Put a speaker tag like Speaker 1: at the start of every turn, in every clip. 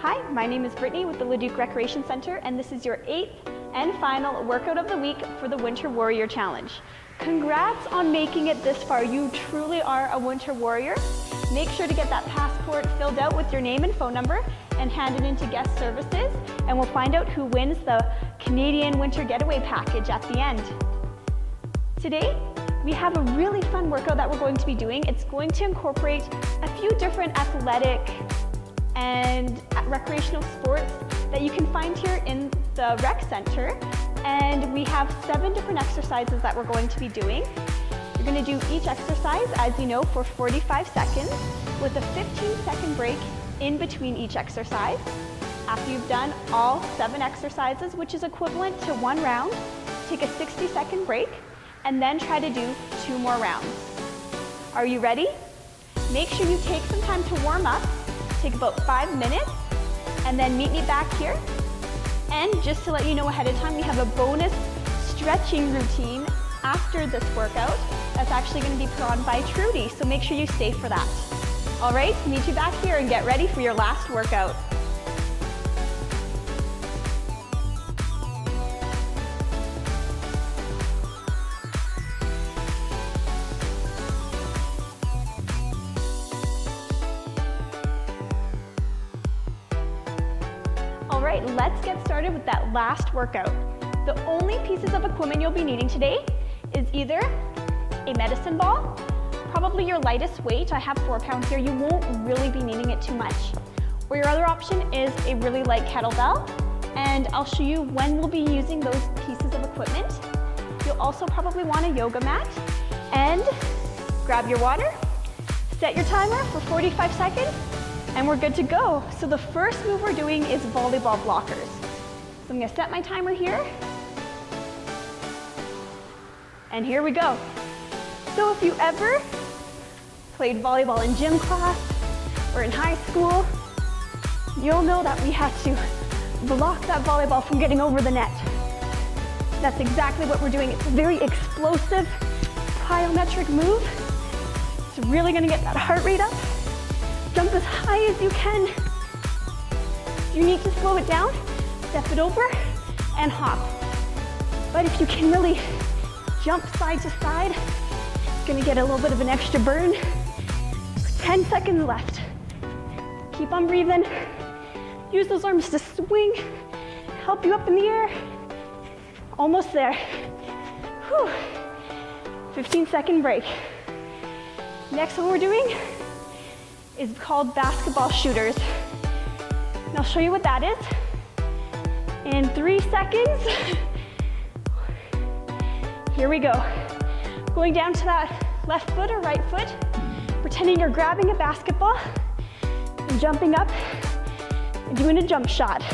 Speaker 1: Hi, my name is Brittany with the Leduc Recreation Center, and this is your 8th and final workout of the week for the Winter Warrior Challenge. Congrats on making it this far. You truly are a Winter Warrior. Make sure to get that passport filled out with your name and phone number and hand it into guest services, and we'll find out who wins the Canadian Winter Getaway Package at the end. Today, we have a really fun workout that we're going to be doing. It's going to incorporate a few different athletic and recreational sports that you can find here in the rec center. And we have 7 different exercises that we're going to be doing. You're going to do each exercise, as you know, for 45 seconds with a 15-second break in between each exercise. After you've done all 7 exercises, which is equivalent to 1 round, take a 60-second break and then try to do 2 more rounds. Are you ready? Make sure you take some time to warm up. Take about 5 minutes and then meet me back here. And just to let you know ahead of time, we have a bonus stretching routine after this workout that's actually going to be put on by Trudy, so make sure you stay for that. All right, meet you back here and get ready for your last workout. All right, let's get started with that last workout. The only pieces of equipment you'll be needing today is either a medicine ball, probably your lightest weight. I have 4 pounds here. You won't really be needing it too much. Or your other option is a really light kettlebell, and I'll show you when we'll be using those pieces of equipment. You'll also probably want a yoga mat, and grab your water, set your timer for 45 seconds, and we're good to go. So the first move we're doing is volleyball blockers. So I'm gonna set my timer here. And here we go. So if you ever played volleyball in gym class or in high school, you'll know that we had to block that volleyball from getting over the net. That's exactly what we're doing. It's a very explosive, plyometric move. It's really gonna get that heart rate up. Jump as high as you can. If you need to slow it down, step it over and hop. But if you can really jump side to side, it's gonna get a little bit of an extra burn. 10 seconds left. Keep on breathing. Use those arms to swing, help you up in the air. Almost there. Whew. 15-second break. Next one we're doing is called basketball shooters. And I'll show you what that is in 3 seconds. Here we go. Going down to that left foot or right foot, pretending you're grabbing a basketball and jumping up and doing a jump shot.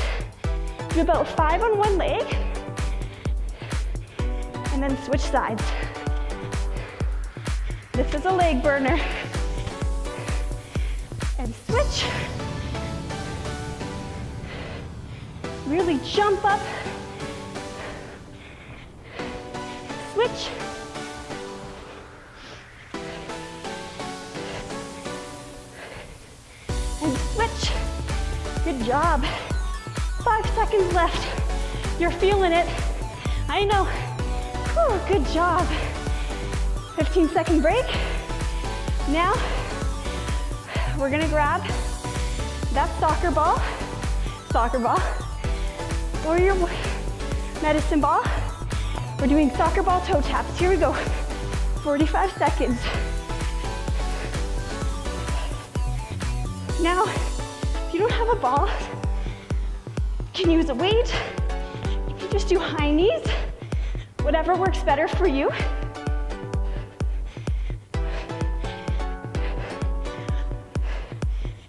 Speaker 1: Do about 5 on one leg and then switch sides. This is a leg burner. And switch. Really jump up. Switch. And switch. Good job. 5 seconds left. You're feeling it. I know. Whew, good job. 15-second break. Now, we're gonna grab that soccer ball, or your medicine ball. We're doing soccer ball toe taps. Here we go. 45 seconds. Now, if you don't have a ball, you can use a weight. You can just do high knees, whatever works better for you.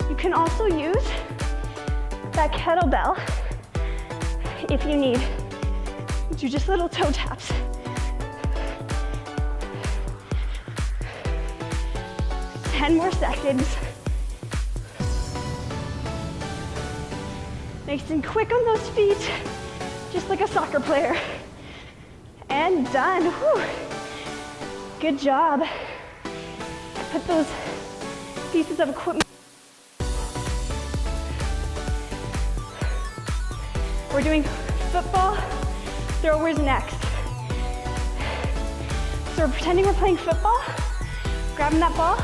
Speaker 1: You can also use that kettlebell if you need. Do just little toe taps. Ten more seconds. Nice and quick on those feet, just like a soccer player. And done. Whew. Good job. Put those pieces of equipment We're doing football throwers next. So we're pretending we're playing football, grabbing that ball,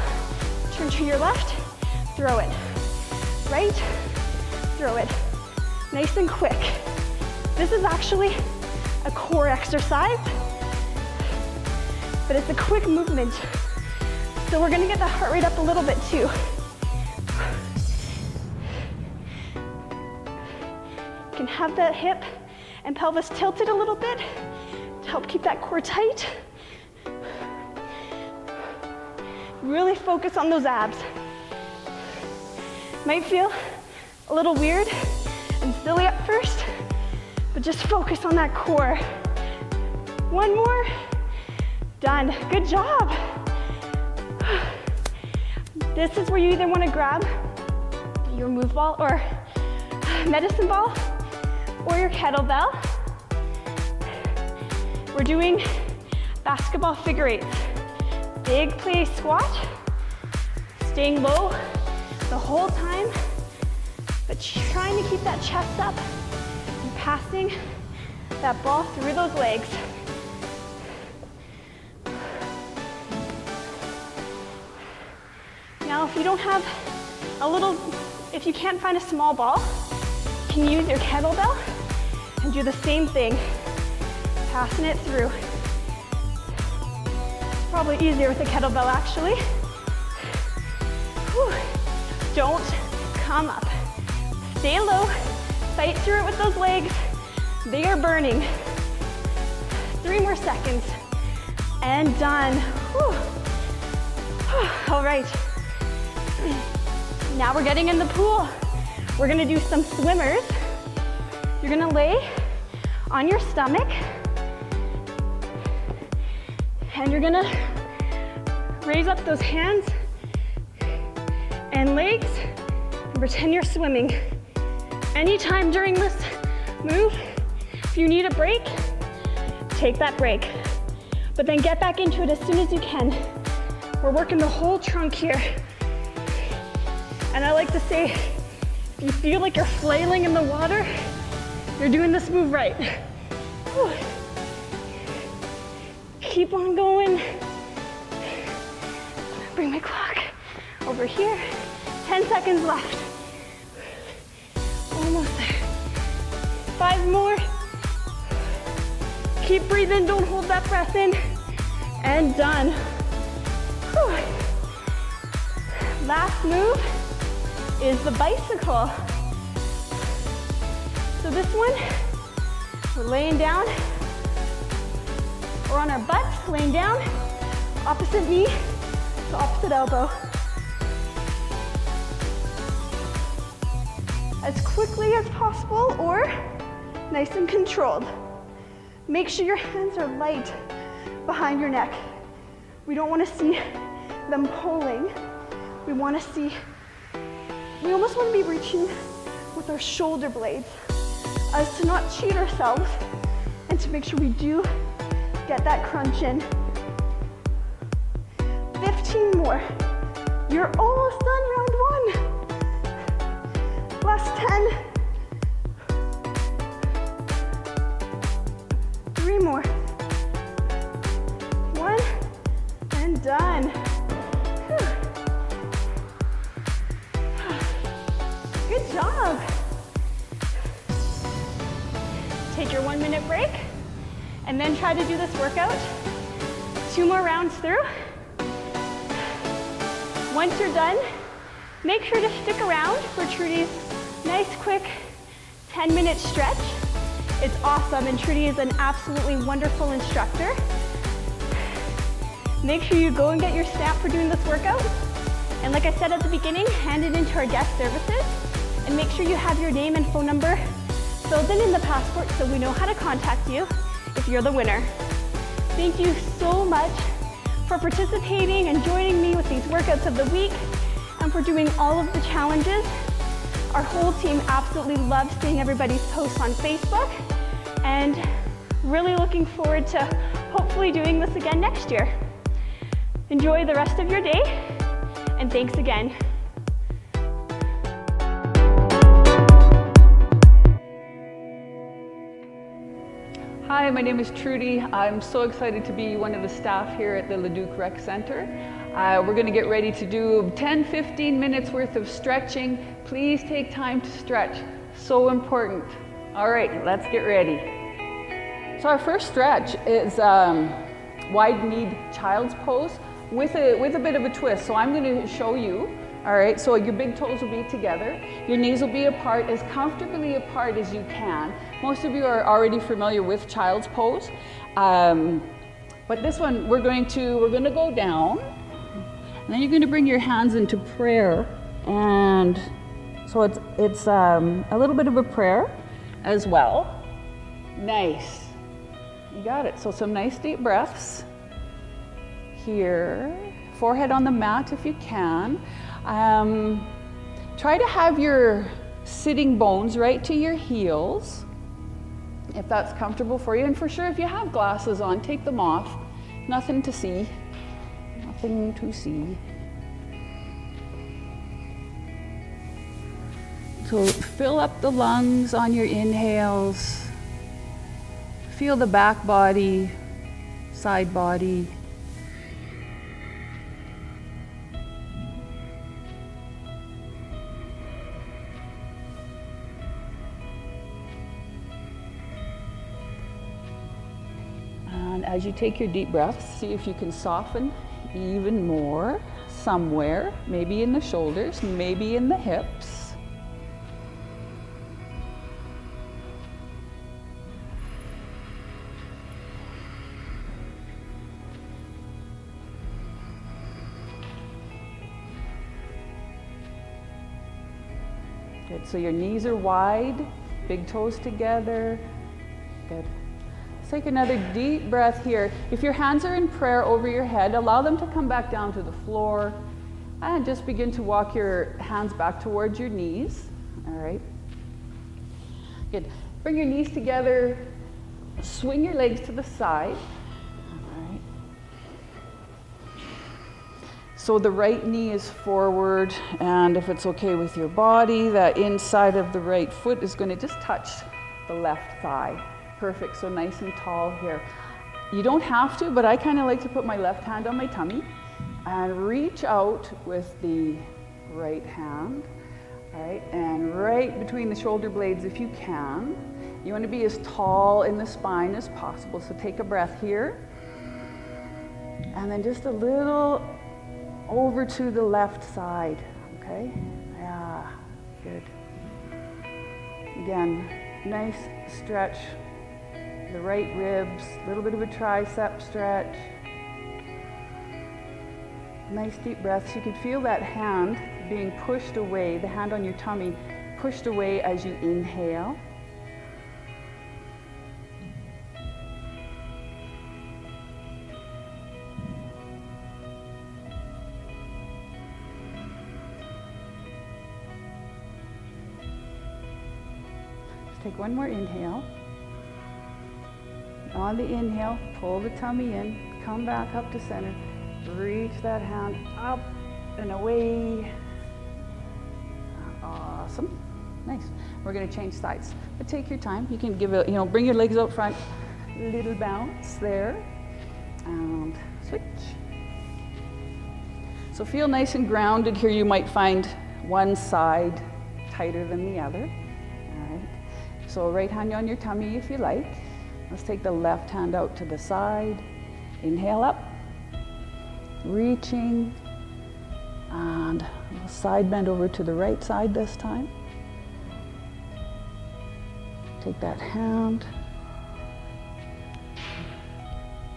Speaker 1: turn to your left, throw it. Right, throw it. Nice and quick. This is actually a core exercise, but it's a quick movement. So we're gonna get the heart rate up a little bit too. You can have that hip and pelvis tilted a little bit to help keep that core tight. Really focus on those abs. Might feel a little weird and silly at first, but just focus on that core. One more. Done. Good job. This is where you either want to grab your move ball or medicine ball or your kettlebell. We're doing basketball figure eights. Big play squat, staying low the whole time, but trying to keep that chest up and passing that ball through those legs. Now, if you don't have if you can't find a small ball, you can use your kettlebell and do the same thing, passing it through. It's probably easier with a kettlebell, actually. Whew. Don't come up. Stay low, fight through it with those legs. They are burning. 3 more seconds, and done. Whew. All right. Now we're getting in the pool. We're gonna do some swimmers. You're gonna lay on your stomach, and you're gonna raise up those hands and legs and pretend you're swimming. Anytime during this move, if you need a break, take that break. But then get back into it as soon as you can. We're working the whole trunk here. And I like to say, if you feel like you're flailing in the water, you're doing this move right. Whew. Keep on going. Bring my clock over here. 10 seconds left. Almost there. 5 more. Keep breathing, don't hold that breath in. And done. Whew. Last move is the bicycle. So this one, we're laying down. We're on our butts, laying down, opposite knee to opposite elbow. As quickly as possible or nice and controlled. Make sure your hands are light behind your neck. We don't want to see them pulling. We almost want to be reaching with our shoulder blades as to not cheat ourselves and to make sure we do get that crunch in. 15 more. You're almost done round 1. Last 10. 3 more. 1 and done. Good job. Take your 1-minute break and then try to do this workout 2 more rounds through. Once you're done, make sure to stick around for Trudy's nice, quick 10-minute stretch. It's awesome, and Trudy is an absolutely wonderful instructor. Make sure you go and get your stamp for doing this workout. And like I said at the beginning, hand it into our guest services. And make sure you have your name and phone number filled in the passport so we know how to contact you if you're the winner. Thank you so much for participating and joining me with these workouts of the week and for doing all of the challenges. Our whole team absolutely loves seeing everybody's posts on Facebook and really looking forward to hopefully doing this again next year. Enjoy the rest of your day, and thanks again.
Speaker 2: Hi, my name is Trudy. I'm so excited to be one of the staff here at the Leduc Rec Center. We're going to get ready to do 10-15 minutes worth of stretching. Please take time to stretch. So important. All right, let's get ready. So our first stretch is wide-kneed child's pose with a bit of a twist. So I'm going to show you. All right, so your big toes will be together. Your knees will be apart, as comfortably apart as you can. Most of you are already familiar with child's pose. But this one, we're going to go down. And then you're going to bring your hands into prayer. And so it's a little bit of a prayer as well. Nice. You got it. So some nice deep breaths. Here. Forehead on the mat if you can. Try to have your sitting bones right to your heels, if that's comfortable for you. And for sure, if you have glasses on, take them off. Nothing to see. Nothing to see. So fill up the lungs on your inhales. Feel the back body, side body. As you take your deep breaths, see if you can soften even more somewhere, maybe in the shoulders, maybe in the hips. Good, so your knees are wide, big toes together. Good. Take another deep breath here. If your hands are in prayer over your head, allow them to come back down to the floor and just begin to walk your hands back towards your knees. All right. Good. Bring your knees together. Swing your legs to the side. All right. So the right knee is forward, and if it's okay with your body, that inside of the right foot is going to just touch the left thigh. Perfect, so nice and tall here. You don't have to, but I kind of like to put my left hand on my tummy and reach out with the right hand, all right, and right between the shoulder blades if you can. You want to be as tall in the spine as possible, so take a breath here. And then just a little over to the left side, okay? Yeah, good. Again, nice stretch. The right ribs, a little bit of a tricep stretch. Nice deep breaths. You can feel that hand being pushed away, the hand on your tummy pushed away as you inhale. Let's take one more inhale. On the inhale, pull the tummy in, come back up to center, reach that hand up and away. Awesome. Nice. We're going to change sides, but take your time. You can give it, bring your legs out front, little bounce there, and switch. So feel nice and grounded here. You might find one side tighter than the other. All right. So right hand on your tummy if you like. Let's take the left hand out to the side. Inhale up, reaching, and a side bend over to the right side this time. Take that hand.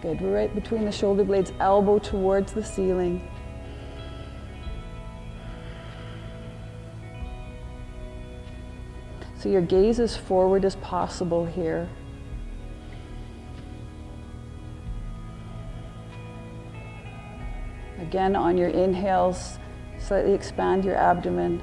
Speaker 2: Good, right between the shoulder blades, elbow towards the ceiling. So your gaze as forward as possible here. Again, on your inhales, slightly expand your abdomen.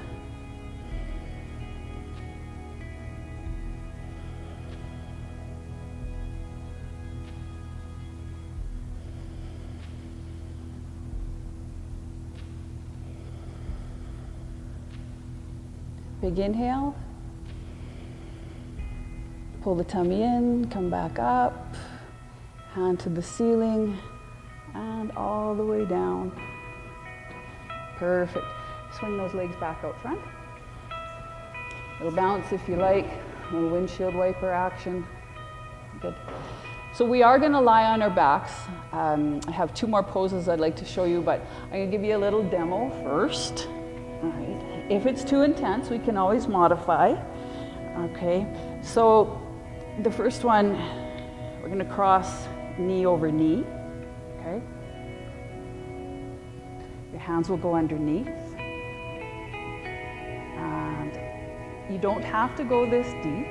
Speaker 2: Big inhale. Pull the tummy in, come back up, hand to the ceiling, and all the way down. Perfect. Swing those legs back out front. Little bounce if you like, little windshield wiper action. Good. So we are going to lie on our backs. I have 2 more poses I'd like to show you, but I'm going to give you a little demo first. All right. If it's too intense, we can always modify. Okay. So the first one, we're going to cross knee over knee. Okay. Your hands will go underneath. And you don't have to go this deep.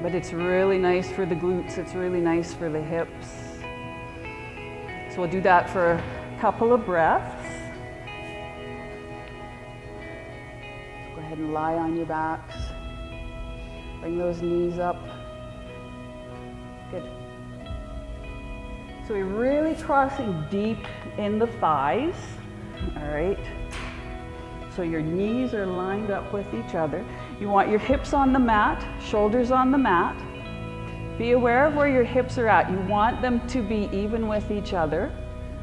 Speaker 2: But it's really nice for the glutes, it's really nice for the hips. So we'll do that for a couple of breaths. Go ahead and lie on your backs. Bring those knees up. Good. So we're really crossing deep in the thighs, all right? So your knees are lined up with each other. You want your hips on the mat, shoulders on the mat. Be aware of where your hips are at. You want them to be even with each other,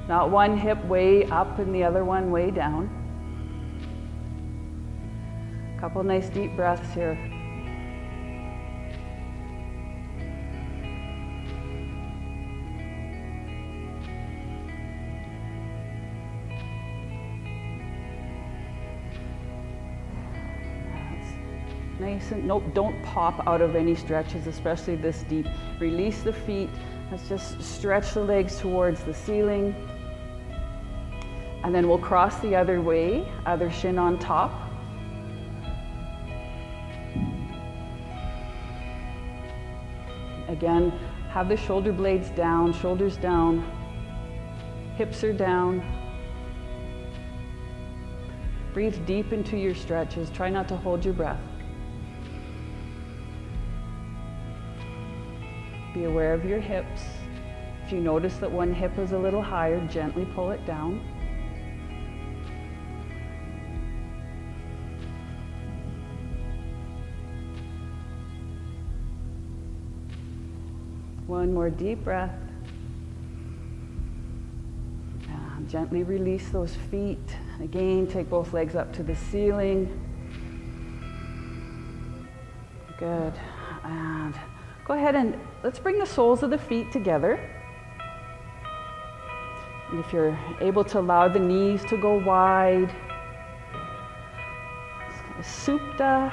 Speaker 2: not one hip way up and the other one way down. A couple nice deep breaths here. Nice and nope, don't pop out of any stretches, especially this deep. Release the feet. Let's just stretch the legs towards the ceiling. And then we'll cross the other way, other shin on top. Again, have the shoulder blades down, shoulders down, hips are down. Breathe deep into your stretches. Try not to hold your breath. Be aware of your hips. If you notice that one hip is a little higher, gently pull it down. One more deep breath. And gently release those feet. Again, take both legs up to the ceiling. Good. And go ahead and let's bring the soles of the feet together. And if you're able to allow the knees to go wide, Supta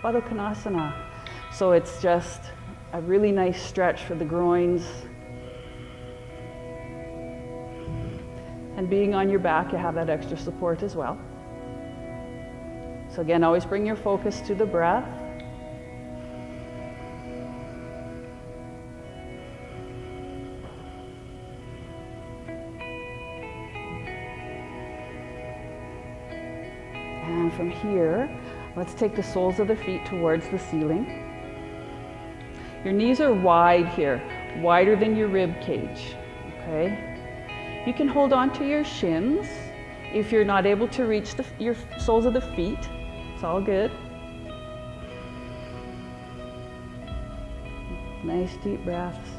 Speaker 2: Baddha Konasana. So it's just a really nice stretch for the groins. And being on your back, you have that extra support as well. So again, always bring your focus to the breath. And from here, let's take the soles of the feet towards the ceiling. Your knees are wide here, wider than your rib cage, okay? You can hold on to your shins if you're not able to reach your soles of the feet. It's all good. Nice deep breaths.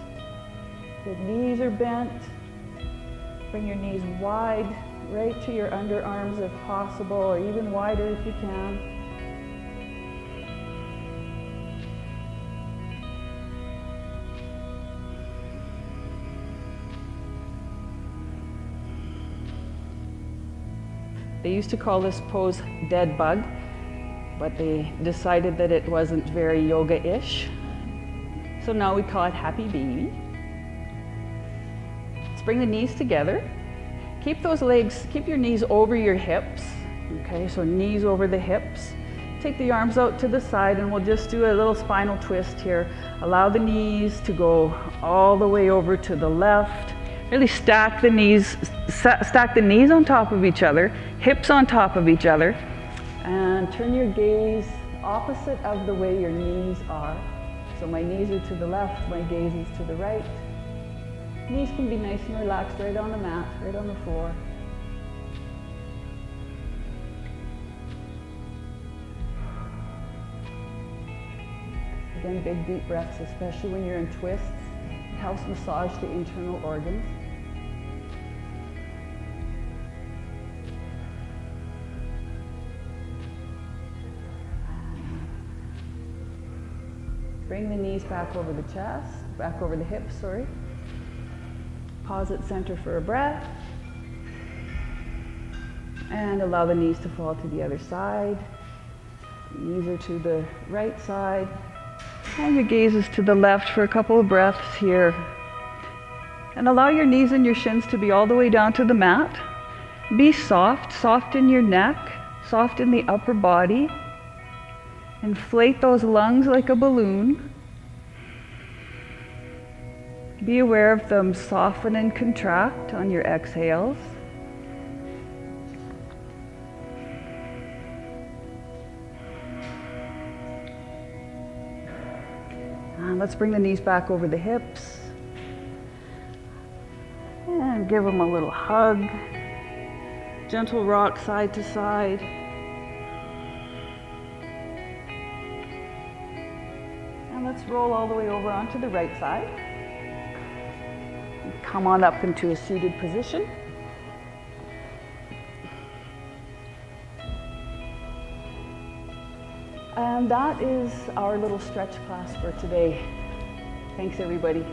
Speaker 2: Good, knees are bent. Bring your knees wide, right to your underarms if possible, or even wider if you can. They used to call this pose dead bug, but they decided that it wasn't very yoga-ish. So now we call it happy baby. Let's bring the knees together. Keep those legs, keep your knees over your hips. Okay, so knees over the hips. Take the arms out to the side and we'll just do a little spinal twist here. Allow the knees to go all the way over to the left. Really stack the knees on top of each other, hips on top of each other, and turn your gaze opposite of the way your knees are. So my knees are to the left, my gaze is to the right. Knees can be nice and relaxed right on the mat, right on the floor. Again, big deep breaths, especially when you're in twists. It helps massage the internal organs. Bring the knees back over the chest, back over the hips, sorry. Pause at center for a breath. And allow the knees to fall to the other side. Knees are to the right side. And your gaze is to the left for a couple of breaths here. And allow your knees and your shins to be all the way down to the mat. Be soft, soft in your neck, soft in the upper body. Inflate those lungs like a balloon. Be aware of them soften and contract on your exhales. Let's bring the knees back over the hips. And give them a little hug. Gentle rock side to side. And let's roll all the way over onto the right side. And come on up into a seated position. And that is our little stretch class for today. Thanks, everybody.